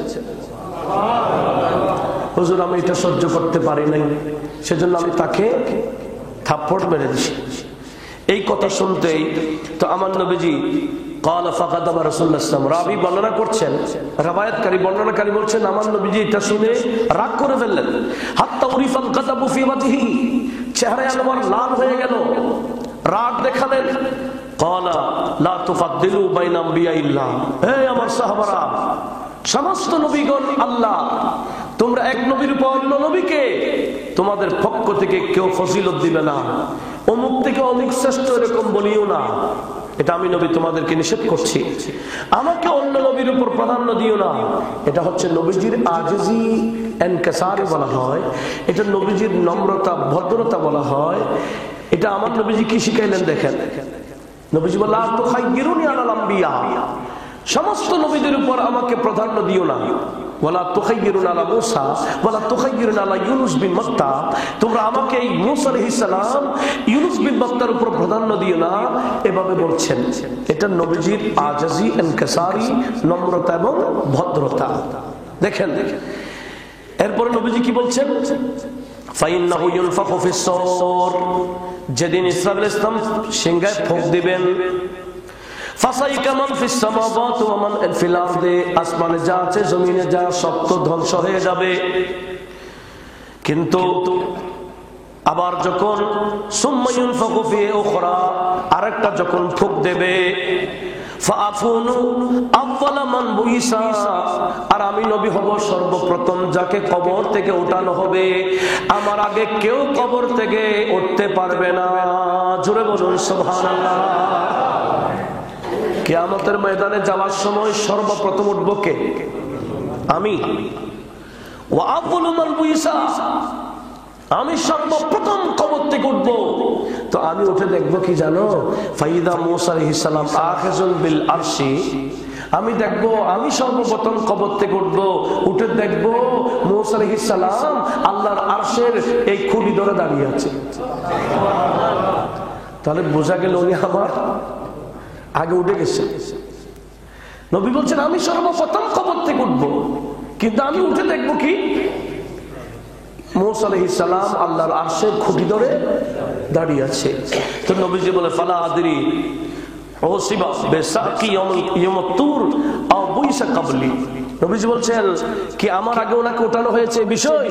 A: হুজুর আমি এটা সহ্য করতে পারি নাই, সেজন্য আমি তাকে থাপ্পড় মেরে দিছি। এই কথা শুনতেই তো আমার নবীজি ক্বালা ফাকাদাবা রাসূলুল্লাহ সাল্লাল্লাহু আলাইহি ওয়াসাল্লাম, রাবী বর্ণনা করছেন, বর্ণনাকারী বলছেন আমার নবীজি এটা শুনে রাগ করে ফেললেন। হাত্তা উরিফাল গাযাবু ফি ওয়াজহিহি, চেহারা আনোয়ার লাল হয়ে গেল, রাগ দেখালেন। ক্বালা লা তুফাদ্দিলু বাইনা আম্বিয়াইল্লাহ, হে আমার সাহাবারা, সমস্ত নবীগণ আল্লাহ, তোমরা এক নবীর উপর অন্য নবীকে তোমাদের পক্ষ থেকে কেউ ফজিলত দিবে না, অমুক থেকে অমুক শ্রেষ্ঠ এরকম বলিও না, এটা আমি নবী তোমাদেরকে নিষেধ করছি। আমাকে অন্য নবীর উপর প্রাধান্য দিও না, এটা হচ্ছে নবীজির আজিজি ইনকিসারি বলা হয়, এটা নবীজির নম্রতা ভদ্রতা বলা হয়। এটা আমার নবীজি কি শিখাইলেন দেখেন, নবীজি বললেন লা তুখাইয়িরুনি আলাল আম্বিয়া, সমস্ত নবীদের উপর আমাকে প্রাধান্য দিও না। ওয়ালা তুখাইয়িরুনা আলা মূসা ওয়ালা তুখাইয়িরুনা আলা ইউনুস বিন মাত্তা, তোমরা আমাকে এই মূসা আলাইহিস সালাম ইউনুস বিন মাত্তার উপর প্রাধান্য দিও না, এভাবে বলছেন। এটা নবীজির আজাজি ইনকিসারি, নম্রতা এবং ভদ্রতা। দেখেন এরপর নবীজি কি বলছেন, ফাইন্নাহু ইউনফাখু ফিস সূর, যেদিন ঈসা আলাইহিস সালাম সিংহায় ফুঁক দিবেন, ফাসাইকা মান ফিস সামাওয়াতি ওয়া মান ফিল আরদি, আসমানে যা আছে জমিনে যা সব তো ধ্বংস হয়ে যাবে। কিন্তু আবার যখন সুম্মা ইউনফাখু ফি উখরা, আরেকটা যখন ফুঁক দেবে, ফাআকুনু আউয়ালা মান বুইসা, আর আমি নবী হব সর্বপ্রথম যাকে কবর থেকে উঠানো হবে, আমার আগে কেউ কবর থেকে উঠতে পারবে না। জোরে বলুন সুবহানাল্লাহ। কিয়ামতের ময়দানে যাওয়ার সময় সর্বপ্রথম উঠব কে? আমি। ওয়া আউয়ালু মান বুইসা, আমি সর্বপ্রথম কবর থেকে উঠব। তো আমি উঠে দেখবো কি জানো, ফাইদা মূসা আলাইহিস সালাম আখিযুন বিল আরশি, আমি দেখবো, আমি সর্বপ্রথম কবর থেকে উঠবো, উঠে দেখবো মূসা আলাইহিস সালাম আল্লাহর আরশের এই খুঁটি ধরে দাঁড়িয়ে আছে। তাহলে বোঝা গেল উনি আমার আগে উঠে গেছে। নবী বলছেন আমি সর্বপ্রথম কবর থেকে উঠবো, কিন্তু আমি উঠে দেখবো কি মূসা আলাইহিস সালাম আল্লাহর আরশের খুঁটি ধরে দাঁড়িয়ে আছে। তো নবীজি বলে ফালা আদরি ওসিবা বিসাকি ইয়াউমুত তুর আও বুইসা ক্বাবলি, নবীজি বলছেন কি আমার আগে ওনাকে উঠানো হয়েছে বিষয়,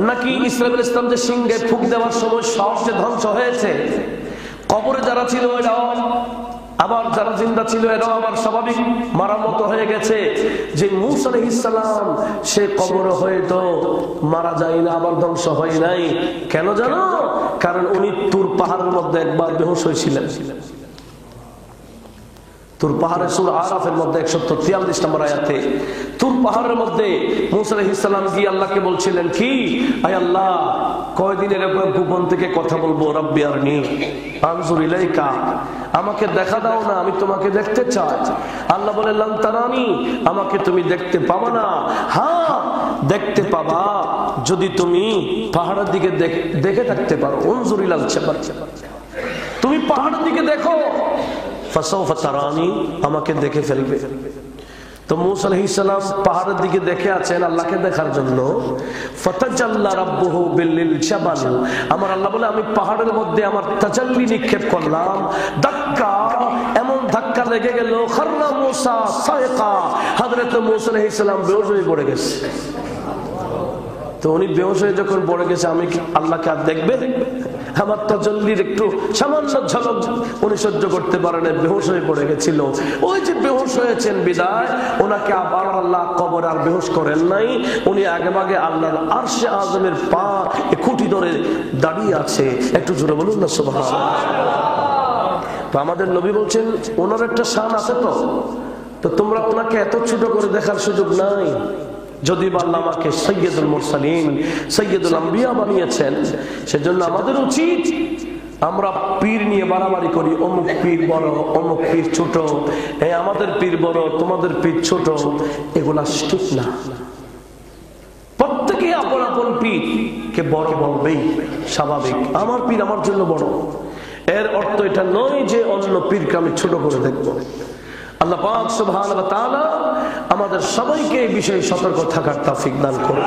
A: নাকি ঈসা আলাইহিস সালাম যে সিংহে ফুঁক দেওয়ার সময় সব যে ধ্বংস হয়েছে, কবরে যারা ছিল এরাও, আবার যারা জিন্দা ছিল এরাও আবার স্বাভাবিক মারার মতো হয়ে গেছে। যে মূসা আলাইহিস সালাম সে কবরে হয়তো মারা যায় না, আবার ধ্বংস হয় নাই। কেন জানো? কারণ উনি তুর পাহাড়ের মধ্যে একবার বেহুশ হয়েছিলেন। তুর পাহাড়ের সূরা আরাফের মধ্যে 143 নম্বর আয়াতে তুর পাহাড়ের মধ্যে মূসা আলাইহিস সালাম গিয়ে আল্লাহকে বলছিলেন কি, আয় আল্লাহ কয়দিনের এরকম গোপন থেকে কথা বলবো, রব্বি আরনি আনজুর ইলাইকা, আমাকে দেখা দাও না, আমি তোমাকে দেখতে চাই। আল্লাহ বলেন লান তারানি, আমাকে তুমি দেখতে পাবা না, হ্যাঁ দেখতে পাবা যদি তুমি পাহাড়ের দিকে দেখে থাকতে পারো। আনজুর ইলাল জাবাল, তুমি পাহাড়ের দিকে দেখো, ফাসাউফা তারানি, আমাকে দেখে ফেলবে। তো মূসা আলাইহিস সালাম পাহাড়ের দিকে দেখে আছেন আল্লাহকে দেখার জন্য। ফাতাজাল্লা রাব্বুহু বিল জাবাল, আমার আল্লাহ বলে আমি পাহাড়ের মধ্যে আমার তাজাল্লি নিক্ষেপ করলাম, ধাক্কা, এমন ধাক্কা লেগে গেল, খাররা মূসা সাইকা, হযরত মূসা আলাইহিস সালাম বেহুশ হয়ে পড়ে গেছে। তো উনি বেহুশ হয়ে যখন পড়ে গেছে, আমি আল্লাহকে আর দেখবে? আমার তাজাল্লির একটু সামান্য ঝলক উনি সহ্য করতে পারেন, বেহুশ হয়ে পড়ে গেছিল। ওই যে বেহুশ হয়েছেন বিদায় ওনাকে আবার আল্লাহ কবর আর বেহুশ করেন নাই, উনি আগেভাগে আল্লাহর আরশে আযমের পা খুঁটি ধরে দাঁড়িয়ে আছে। একটু জোরে বলুন না সুবহানাল্লাহ। তো আমাদের নবী বলছেন ওনার একটা শান আছে, তো তোমরা ওনাকে এত ছোট করে দেখার সুযোগ নাই। যদি আল্লাহ আমাকে সাইয়্যিদুল মুরসালিন, সাইয়্যিদুল আম্বিয়া বানিয়েছেন, সেজন্য আমাদের উচিত আমরা পীর নিয়ে বাড়াবাড়ি করি, অমুক পীর বড়, অমুক পীর ছোট, আমাদের পীর বড়, তোমাদের পীর ছোট, এগুলা ঠিক না। প্রত্যেকে আপন আপন পীর কে বড় বলবেই স্বাভাবিক, আমার পীর আমার জন্য বড়। এর অর্থ এটা নয় যে অন্য পীরকে আমি ছোট করে দেখবো। আল্লাহ পাক সুবহানাহু ওয়া তাআলা আমাদের সবাইকে এই বিষয়ে সতর্ক থাকার তৌফিক দান করুন।